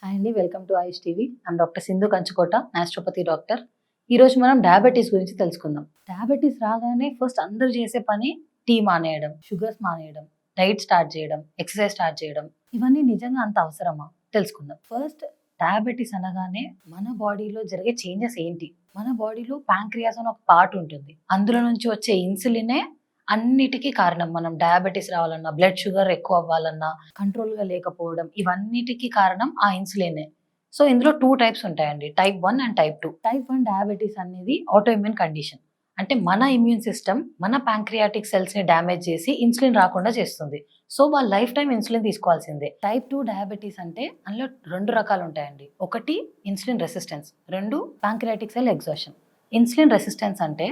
Hi అండి. Welcome to ice TV. I'm doctor Sindhu కంచుకోట, naturopathy doctor. ఈరోజు మనం డయాబెటీస్ గురించి తెలుసుకుందాం. డయాబెటీస్ రాగానే ఫస్ట్ అందరూ చేసే పని టీ మానేయడం, షుగర్స్ మానేయడం, డైట్ స్టార్ట్ చేయడం, ఎక్సర్సైజ్ స్టార్ట్ చేయడం. ఇవన్నీ నిజంగా అంత అవసరమా? తెలుసుకుందాం. ఫస్ట్ డయాబెటీస్ అనగానే మన బాడీలో జరిగే చేంజెస్ ఏంటి? మన బాడీలో ప్యాంక్రియాస్ అని ఒక పార్ట్ ఉంటుంది. అందులో నుంచి వచ్చే ఇన్సులినే అన్నిటికీ కారణం. మనం డయాబెటీస్ రావాలన్నా, బ్లడ్ షుగర్ ఎక్కువ అవ్వాలన్నా, కంట్రోల్‌గా లేకపోవడం, ఇవన్నిటికి కారణం ఆ ఇన్సులినే. సో, ఇందులో 2 టైప్స్ ఉంటాయండి. Type 1 and type 2. Type 1 diabetes అనేది ఆటో ఇమ్యూన్ కండిషన్. అంటే మన ఇమ్యూన్ సిస్టమ్ మన ప్యాంక్రియాటిక్ సెల్స్‌ని డ్యామేజ్ చేసి ఇన్సులిన్ రాకుండా చేస్తుంది. సో, వాళ్ళు లైఫ్ టైమ్ ఇన్సులిన్ తీసుకోవాల్సిందే. టైప్ 2 డయాబెటీస్ అంటే అందులో 2 రకాలు ఉంటాయండి. ఒకటి insulin resistance, 2 pancreatic cell exhaustion. Insulin resistance అంటే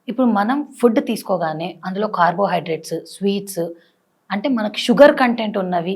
ఇప్పుడు మనం ఫుడ్ తీసుకోగానే అందులో కార్బోహైడ్రేట్స్, స్వీట్స్ అంటే మనకు షుగర్ కంటెంట్ ఉన్నవి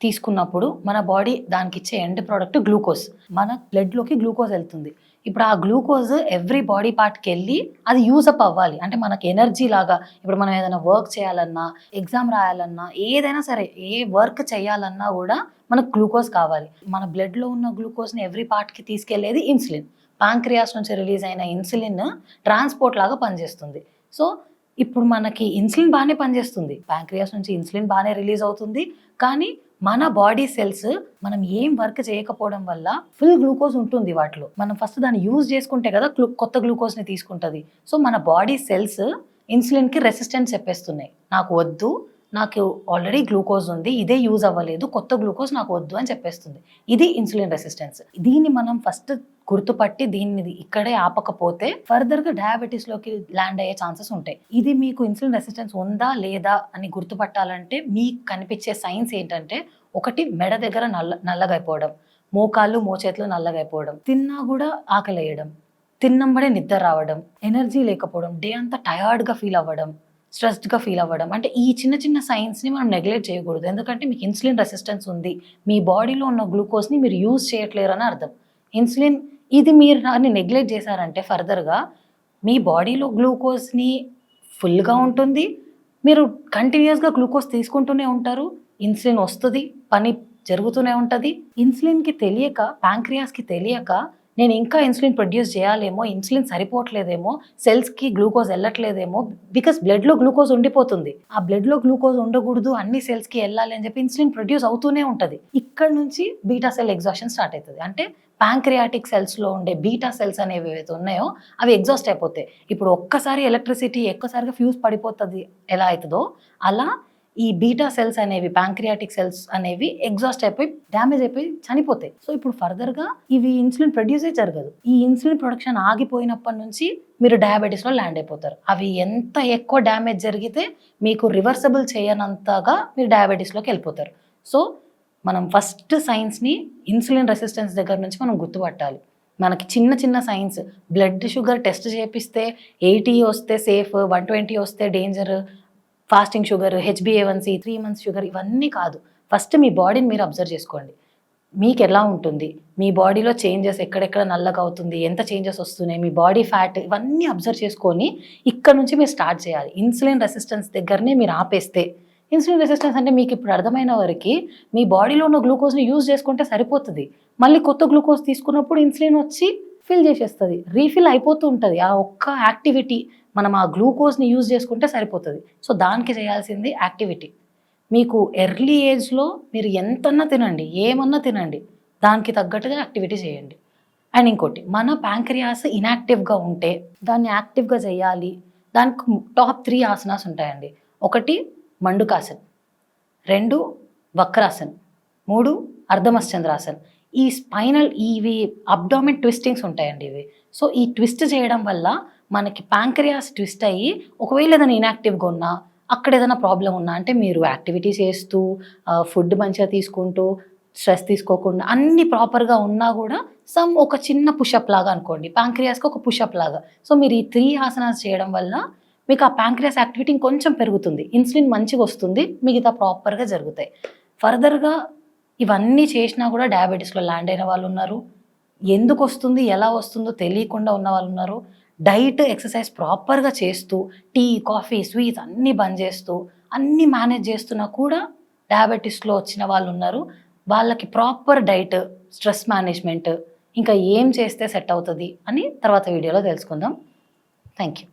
తీసుకున్నప్పుడు మన బాడీ దానికిచ్చే ఎండ్ ప్రోడక్ట్ గ్లూకోజ్. మన బ్లడ్‌లోకి గ్లూకోజ్ ఎళ్తుంది. ఇప్పుడు ఆ గ్లూకోజ్ ఎవ్రీ బాడీ పార్ట్‌కెళ్ళి అది యూజ్ అప్ అవ్వాలి. అంటే మనకి ఎనర్జీ లాగా ఇప్పుడు మనం ఏదైనా వర్క్ చేయాలన్నా, ఎగ్జామ్ రాయాలన్నా, ఏదైనా సరే ఏ వర్క్ చేయాలన్నా గూడా మనకు గ్లూకోజ్ కావాలి. మన బ్లడ్‌లో ఉన్న గ్లూకోజ్‌ని ఎవ్రీ పార్ట్‌కి తీసుకెళ్ళేది ఇన్సులిన్. పాంక్రియాస్ నుంచి రిలీజ్ అయిన ఇన్సులిన్ ట్రాన్స్‌పోర్ట్ లాగా పనిచేస్తుంది. సో, ఇప్పుడు మనకి ఇన్సులిన్ బానే పనిచేస్తుంది. పాంక్రియాస్ నుంచి ఇన్సులిన్ బానే రిలీజ్ అవుతుంది. కానీ మన బాడీ సెల్స్ మనం ఏం వర్క్ చేయకపోవడం వల్ల ఫుల్ గ్లూకోజ్ ఉంటుంది వాటిలో. మనం ఫస్ట్ దాన్ని యూజ్ చేసుకుంటే కదా కొత్త గ్లూకోజ్‌ని తీసుకుంటది. సో, మన బాడీ సెల్స్ ఇన్సులిన్‌కి రెసిస్టెన్స్ చెప్పేస్తున్నాయి. నాకు వద్దు, నాకు ఆల్రెడీ గ్లూకోజ్ ఉంది, ఇదే యూజ్ అవ్వలేదు, కొత్త గ్లూకోజ్ నాకు వద్దు అని చెప్పేస్తుంది. ఇది ఇన్సులిన్ రెసిస్టెన్స్. దీన్ని మనం ఫస్ట్ గుర్తుపట్టి దీన్ని ఇక్కడే ఆపకపోతే ఫర్దర్‌గా డయాబెటీస్‌లోకి ల్యాండ్ అయ్యే ఛాన్సెస్ ఉంటాయి. ఇది మీకు ఇన్సులిన్ రెసిస్టెన్స్ ఉందా లేదా అని గుర్తుపట్టాలంటే మీకు కనిపించే సైన్స్ ఏంటంటే, ఒకటి మెడ దగ్గర నల్లగైపోవడం, మోకాళ్ళు, మోచేతులు నల్లగైపోవడం, తిన్నా కూడా ఆకలేయడం, తిన్నంబడే నిద్ర రావడం, ఎనర్జీ లేకపోవడం, డే అంతా టయర్డ్‌గా ఫీల్ అవ్వడం, స్ట్రెస్డ్‌గా ఫీల్ అవ్వడం. అంటే ఈ చిన్న చిన్న సైన్స్‌ని మనం నెగ్లెక్ట్ చేయకూడదు. ఎందుకంటే మీకు ఇన్సులిన్ రెసిస్టెన్స్ ఉంది. మీ బాడీలో ఉన్న గ్లూకోజ్‌ని మీరు యూజ్ చేయట్లేరని అర్థం. ఇన్సులిన్ ఇది మీరు దాన్ని నెగ్లెక్ట్ చేశారంటే ఫర్దర్‌గా మీ బాడీలో గ్లూకోజ్‌ని ఫుల్‌గా ఉంటుంది. మీరు కంటిన్యూయస్‌గా గ్లూకోజ్ తీసుకుంటూనే ఉంటారు. ఇన్సులిన్ వస్తది. పని జరుగుతూనే ఉంటది. ఇన్సులిన్‌కి తెలియక, ప్యాంక్రియాస్‌కి తెలియక నేను ఇంకా ఇన్సులిన్ ప్రొడ్యూస్ చేయాలేమో, ఇన్సులిన్ సరిపోవట్లేదేమో, సెల్స్‌కి గ్లూకోజ్ ఎళ్ళట్లేదేమో, బికాస్ బ్లడ్‌లో గ్లూకోజ్ ఉండిపోతుంది. ఆ బ్లడ్‌లో గ్లూకోజ్ ఉండకూడదు, అన్ని సెల్స్‌కి ఎళ్ళాలి అని చెప్పి ఇన్సులిన్ ప్రొడ్యూస్ అవుతూనే ఉంటది. ఇక్కడ నుంచి బీటా సెల్ ఎగ్జాషన్ స్టార్ట్ అయితది. అంటే ప్యాంక్రియాటిక్ సెల్స్‌లో ఉండే బీటా సెల్స్ అనేవి ఏవైతే ఉన్నాయో అవి ఎగ్జాస్ట్ అయిపోతాయి. ఇప్పుడు ఒక్కసారి ఎలక్ట్రిసిటీ ఒక్కసారిగా ఫ్యూజ్ పడిపోతది ఎలా అయితదో, అలా ఈ బీటా సెల్స్ అనేవి, ప్యాంక్రియాటిక్ సెల్స్ అనేవి ఎగ్జాస్ట్ అయిపోయి, డ్యామేజ్ అయిపోయి చనిపోతాయి. సో, ఇప్పుడు ఫర్దర్‌గా ఇవి ఇన్సులిన్ ప్రొడ్యూసే జరగదు. ఈ ఇన్సులిన్ ప్రొడక్షన్ ఆగిపోయినప్పటి నుంచి మీరు డయాబెటీస్‌లో ల్యాండ్ అయిపోతారు. అవి ఎంత ఎక్కువ డ్యామేజ్ జరిగితే మీకు రివర్సబుల్ చేయనంతగా మీరు డయాబెటీస్‌లోకి వెళ్ళిపోతారు. సో, మనం ఫస్ట్ సైన్స్‌ని ఇన్సులిన్ రెసిస్టెన్స్ దగ్గర నుంచి మనం గుర్తుపట్టాలి. మనకి చిన్న చిన్న సైన్స్ బ్లడ్ షుగర్ టెస్ట్ చేపిస్తే 80 వస్తే సేఫ్, 120 వస్తే డేంజర్, ఫాస్టింగ్ షుగర్, హెచ్‌బీఏ1సీ, 3 మంత్స్ షుగర్ ఇవన్నీ కాదు. ఫస్ట్ మీ బాడీని మీరు అబ్జర్వ్ చేసుకోండి. మీకెలా ఉంటుంది? మీ బాడీలో చేంజెస్ ఎక్కడెక్కడ నల్లగా అవుతుంది? ఎంత చేంజెస్ వస్తున్నాయి? మీ బాడీ ఫ్యాట్ ఇవన్నీ అబ్జర్వ్ చేసుకొని ఇక్కడ నుంచి మీరు స్టార్ట్ చేయాలి. ఇన్సులిన్ రెసిస్టెన్స్ దగ్గరనే మీరు ఆపేస్తే, ఇన్సులిన్ రెసిస్టెన్స్ అంటే మీకు ఇప్పుడు అర్థమైన వరకి మీ బాడీలో ఉన్న గ్లూకోజ్‌ని యూజ్ చేసుకుంటే సరిపోతది. మళ్ళీ కొత్త గ్లూకోజ్ తీసుకున్నప్పుడు ఇన్సులిన్ వచ్చి ఫిల్ చేసేస్తది. రీఫిల్ అయిపోతూ ఉంటది. ఆ ఒక్క యాక్టివిటీ మనం ఆ గ్లూకోజ్‌ని యూజ్ చేసుకుంటే సరిపోతది. సో, దానికి చేయాల్సింది యాక్టివిటీ. మీకు ఎర్లీ ఏజ్‌లో మీరు ఎంతన్నా తినండి, ఏమన్నా తినండి. దానికి తగ్గట్టుగా యాక్టివిటీ చేయండి. అండ్ ఇంకోటి మన ప్యాంక్రియాస్ ఇనాక్టివ్‌గా ఉంటే దాన్ని యాక్టివ్‌గా చేయాలి. దానికి టాప్ 3 ఆసనాస్ ఉంటాయండి. ఒకటి మండుకాసన్, 2 వక్రాసన్, 3 అర్ధమశ్చంద్రాసన్. ఈ స్పైనల్ ఇవి అబ్డామిన్ ట్విస్టింగ్స్ ఉంటాయండి ఇవి. సో, ఈ ట్విస్ట్ చేయడం వల్ల మనకి ప్యాంక్రియాస్ ట్విస్ట్ అయ్యి ఒకవేళ ఏదైనా ఇనాక్టివ్‌గా ఉన్నా, అక్కడ ఏదైనా ప్రాబ్లమ్ ఉన్నా అంటే మీరు యాక్టివిటీ చేస్తూ, ఫుడ్ మంచిగా తీసుకుంటూ, స్ట్రెస్ తీసుకోకుండా అన్నీ ప్రాపర్‌గా ఉన్నా గూడా ఒక చిన్న పుషప్ లాగా అనుకోండి. ప్యాంక్రియాస్‌కి ఒక పుషప్ లాగా. సో, మీరు ఈ 3 ఆసనాస్ చేయడం వల్ల మీకు ఆ ప్యాంక్రియాస్ యాక్టివిటీ ఇంకొంచెం పెరుగుతుంది. ఇన్సులిన్ మంచిగొస్తుంది. మిగతా ప్రాపర్‌గా జరుగుతాయి. ఫర్దర్‌గా ఇవన్నీ చేషినా గూడా డయాబెటిస్‌లో ల్యాండ్ అయిన వాళ్ళున్నారు. ఎందుకొస్తుంది, ఎలా వస్తుందో తెలియకుండా ఉన్న వాళ్ళున్నారు. డైట్, ఎక్సర్సైజ్ ప్రాపర్‌గా చేస్తూ, టీ, కాఫీ, స్వీట్స్ అన్నీ బంద్ చేస్తూ, అన్నీ మేనేజ్ చేస్తున్నా కూడా డయాబెటిస్‌లో వచ్చిన వాళ్ళున్నారు. వాళ్ళకి ప్రాపర్ డైట్ స్ట్రెస్ మేనేజ్మెంట్, ఇంకా ఏం చేస్తే సెట్ అవుతుంది అని తర్వాత వీడియోలో తెలుసుకుందాం. Thank you.